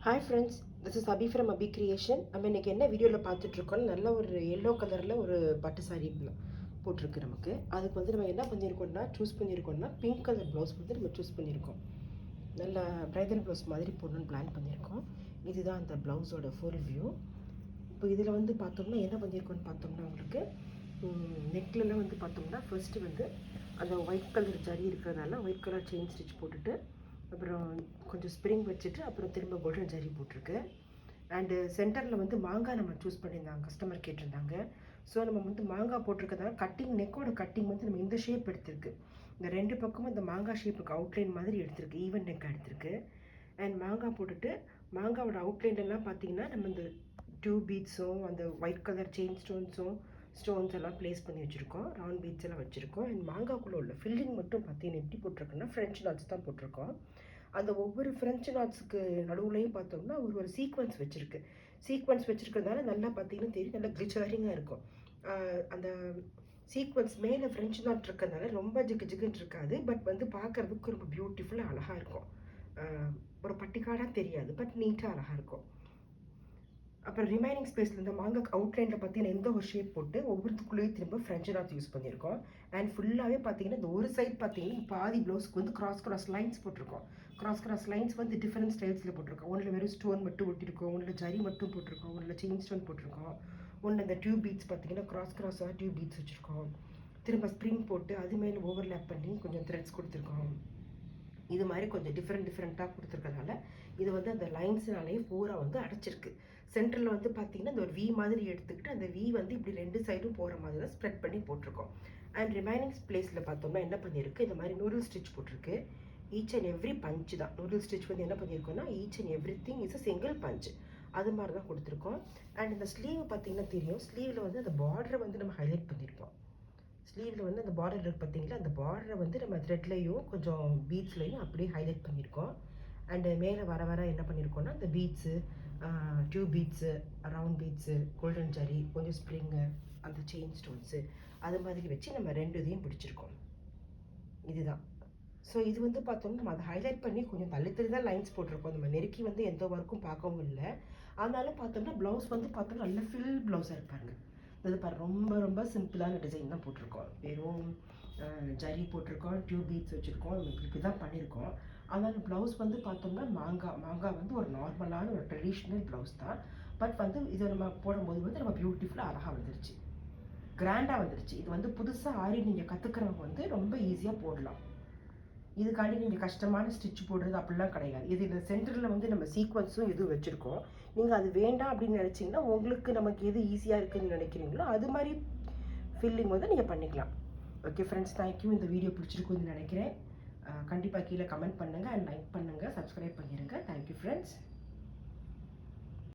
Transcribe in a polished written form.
Hi friends, this is Abhi from Abhi Creation. நம்ம இன்னைக்கு என்ன வீடியோவில் பார்த்துட்ருக்கோம், நல்ல ஒரு எல்லோ கலரில் ஒரு பட்டு சாரி போட்டிருக்கு நமக்கு. அதுக்கு வந்து நம்ம என்ன பண்ணியிருக்கோம்னா பிங்க் கலர் ப்ளவுஸ் வந்து நம்ம சூஸ் பண்ணியிருக்கோம். நல்ல ப்ரைடல் ப்ளவுஸ் மாதிரி போடணும்னு பிளான் பண்ணியிருக்கோம். இதுதான் அந்த ப்ளவுஸோட ஃபுல் வியூ. இப்போ இதில் வந்து பார்த்தோம்னா என்ன பண்ணியிருக்கோம்னு பார்த்தோம்னா உங்களுக்கு நெக்லெலாம் வந்து பார்த்தோம்னா ஃபர்ஸ்ட்டு வந்து அந்த ஒயிட் கலர் ஜரி இருக்கிறதுனால ஒயிட் கலர் செயின் ஸ்டிச் போட்டுட்டு அப்புறம் கொஞ்சம் ஸ்ப்ரிங் வச்சுட்டு அப்புறம் திரும்ப கோல்டன் ஜரி போட்டிருக்கு. அண்டு சென்டரில் வந்து மாங்காய் நம்ம சூஸ் பண்ணியிருந்தாங்க, கஸ்டமர் கேட்டிருந்தாங்க. ஸோ நம்ம வந்து மாங்காய் போட்டிருக்கதால கட்டிங், நெக்கோட கட்டிங் வந்து நம்ம இந்த ஷேப் எடுத்திருக்கு. இந்த ரெண்டு பக்கமும் இந்த மாங்காய் ஷேப்புக்கு அவுட்லைன் மாதிரி எடுத்திருக்கு, ஈவன் நெக் எடுத்திருக்கு. அண்ட் மாங்காய் போட்டுட்டு மாங்காவோட அவுட்லைன்லாம் பார்த்தீங்கன்னா நம்ம இந்த டியூ பீட்ஸும் அந்த ஒயிட் கலர் செயின் ஸ்டோன்ஸ் எல்லாம் ப்ளேஸ் பண்ணி வச்சுருக்கோம், ரவுண்ட் பீட்ஸ் எல்லாம் வச்சுருக்கோம். அண்ட் மாங்காய்க்குள்ளே உள்ள ஃபில்லிங் மட்டும் பார்த்தீங்கன்னா எப்படி போட்டிருக்கோன்னா ஃப்ரெஞ்ச் நாட்ஸ் தான் போட்டிருக்கோம். அந்த ஒவ்வொரு ஃப்ரெஞ்ச் நாட்ஸுக்கு நடுவுலையும் பார்த்தோம்னா ஒரு சீக்வன்ஸ் வச்சுருக்கிறதால நல்லா பார்த்தீங்கன்னா தெரியும், நல்லா கிளிச்சரிங்காக இருக்கும். அந்த சீக்வன்ஸ் மேலே ஃப்ரெஞ்ச் நாட் இருக்கிறதுனால ரொம்ப ஜிகுன்னு இருக்காது, பட் வந்து பார்க்குறதுக்கு ரொம்ப பியூட்டிஃபுல்லாக அழகாக இருக்கும். ஒரு பட்டிக்காடாக தெரியாது, பட் நீட்டாக அழகாக இருக்கும். அப்புறம் ரிமைனிங் ஸ்பேஸில் இந்த மாங்காய் அவுட்லைனில் பார்த்தீங்கன்னா எந்த ஒரு ஷேப் போட்டு ஒவ்வொருத்துக்குள்ளேயும் திரும்ப ஃப்ரெஞ்ச் நாட் யூஸ் பண்ணியிருக்கோம். அண்ட் ஃபுல்லாகவே பார்த்தீங்கன்னா இந்த ஒரு சைட் பார்த்தீங்கன்னா பாதி ப்ளவுஸ்க்கு வந்து கிராஸ் லைன்ஸ் போட்டிருக்கோம். கிராஸ் லைன்ஸ் வந்து டிஃப்ரெண்ட் ஸ்டைல்ஸில் போட்டிருக்கோம். ஒன்றில் வெறும் ஸ்டோன் மட்டும் ஒட்டியிருக்கோம், ஒன்றில் ஜரி மட்டும் போட்டிருக்கோம், ஒன்றில் செயின் ஸ்டோன் போட்டிருக்கோம், ஒன்று இந்த டியூப் பீட்ஸ் பார்த்தீங்கன்னா கிராஸாக டியூப் பீட்ஸ் வச்சுருக்கோம். திரும்ப ஸ்ப்ரிங் போட்டு அது மேலே ஓவர்லேப் பண்ணி கொஞ்சம் த்ரெட்ஸ் கொடுத்துருக்கோம். இது மாதிரி கொஞ்சம் டிஃப்ரெண்ட்டாக கொடுத்துருக்கறனால இது வந்து அந்த லைன்ஸ்னாலே பூரா வந்து அடைச்சிருக்கு. சென்டரில் வந்து பார்த்தீங்கன்னா இந்த ஒரு வி மாதிரி எடுத்துக்கிட்டு அந்த வி வந்து இப்படி ரெண்டு சைடும் போகிற மாதிரி தான் ஸ்ப்ரெட் பண்ணி போட்டிருக்கோம். அண்ட் ரிமைனிங் பிளேஸில் பார்த்தோம்னா என்ன பண்ணியிருக்கு, இந்த மாதிரி நூடுல் ஸ்டிச் போட்டிருக்கு. ஈச் அண்ட் எவ்ரி பஞ்சு தான் நூடுல் ஸ்டிச் வந்து என்ன பண்ணியிருக்கோம்னா each and every thing is a single punch, அது மாதிரி தான் கொடுத்துருக்கோம். அண்ட் இந்த ஸ்லீவ் பார்த்தீங்கன்னா தெரியும், ஸ்லீவில் வந்து அந்த பார்டரை வந்து நம்ம ஹைலைட் பண்ணியிருக்கோம். ஸ்லீவில் வந்து அந்த பார்டர் இருக்குது பார்த்தீங்களா, அந்த பார்டரை வந்து நம்ம த்ரெட்லையும் கொஞ்சம் பீட்ஸ்லையும் அப்படியே ஹைலைட் பண்ணியிருக்கோம். அண்டு மேலே வர என்ன பண்ணியிருக்கோம்னா இந்த beads, tube beads, round beads, golden zari, கொஞ்சம் ஸ்ப்ரிங்கு, அந்த செயின் ஸ்டோன்ஸு, அது மாதிரி வச்சு நம்ம ரெண்டு இதையும் பிடிச்சிருக்கோம். இதுதான். ஸோ இது வந்து பார்த்தோம்னா நம்ம அதை ஹைலைட் பண்ணி கொஞ்சம் தள்ளி தான் லைன்ஸ் போட்டிருக்கோம். நம்ம நெருக்கி வந்து எந்த ஒர்க்கும் பார்க்கவும் இல்லை. அதனால பார்த்தோம்னா ப்ளவுஸ் வந்து பார்த்தோம்னா நல்ல ஃபில் ப்ளவுஸாக இருப்பாங்க. இது பாரு, ரொம்ப சிம்பிளான டிசைன் தான் போட்டிருக்கோம். வெறும் ஜரி போட்டிருக்கோம், டியூப் பீட்ஸ் வச்சுருக்கோம், இப்படி தான் பண்ணியிருக்கோம். அதனால் ப்ளவுஸ் வந்து பார்த்தோம்னா மாங்காய் வந்து ஒரு நார்மலான ஒரு ட்ரெடிஷ்னல் ப்ளவுஸ் தான். பட் வந்து இதை நம்ம போடும்போது வந்து நம்ம பியூட்டிஃபுல்லாக அழகாக வந்துருச்சு, கிராண்டாக வந்துருச்சு. இது வந்து புதுசாக ஆரி நீங்கள் கற்றுக்கிறவங்க வந்து ரொம்ப ஈஸியாக போடலாம். இதுக்காண்டி நீங்கள் கஷ்டமான ஸ்டிச் போடுறது அப்படிலாம் கிடையாது. இது இந்த சென்டரில் வந்து நம்ம சீக்வன்ஸும் எதுவும் வச்சுருக்கோம். நீங்கள் அது வேண்டாம் அப்படின்னு நினச்சிங்கன்னா உங்களுக்கு நமக்கு எது ஈஸியாக இருக்குதுன்னு நினைக்கிறீங்களோ அது மாதிரி ஃபில்லிங் வந்து நீங்கள் பண்ணிக்கலாம். Okay friends, thank you. இந்த வீடியோ பிடிச்சிருக்குன்னு நினைக்கிறேன். கண்டிப்பாக கீழே கமெண்ட் பண்ணுங்கள் அண்ட் லைக் பண்ணுங்கள், சப்ஸ்கிரைப் பண்ணிடுங்க. Thank you friends.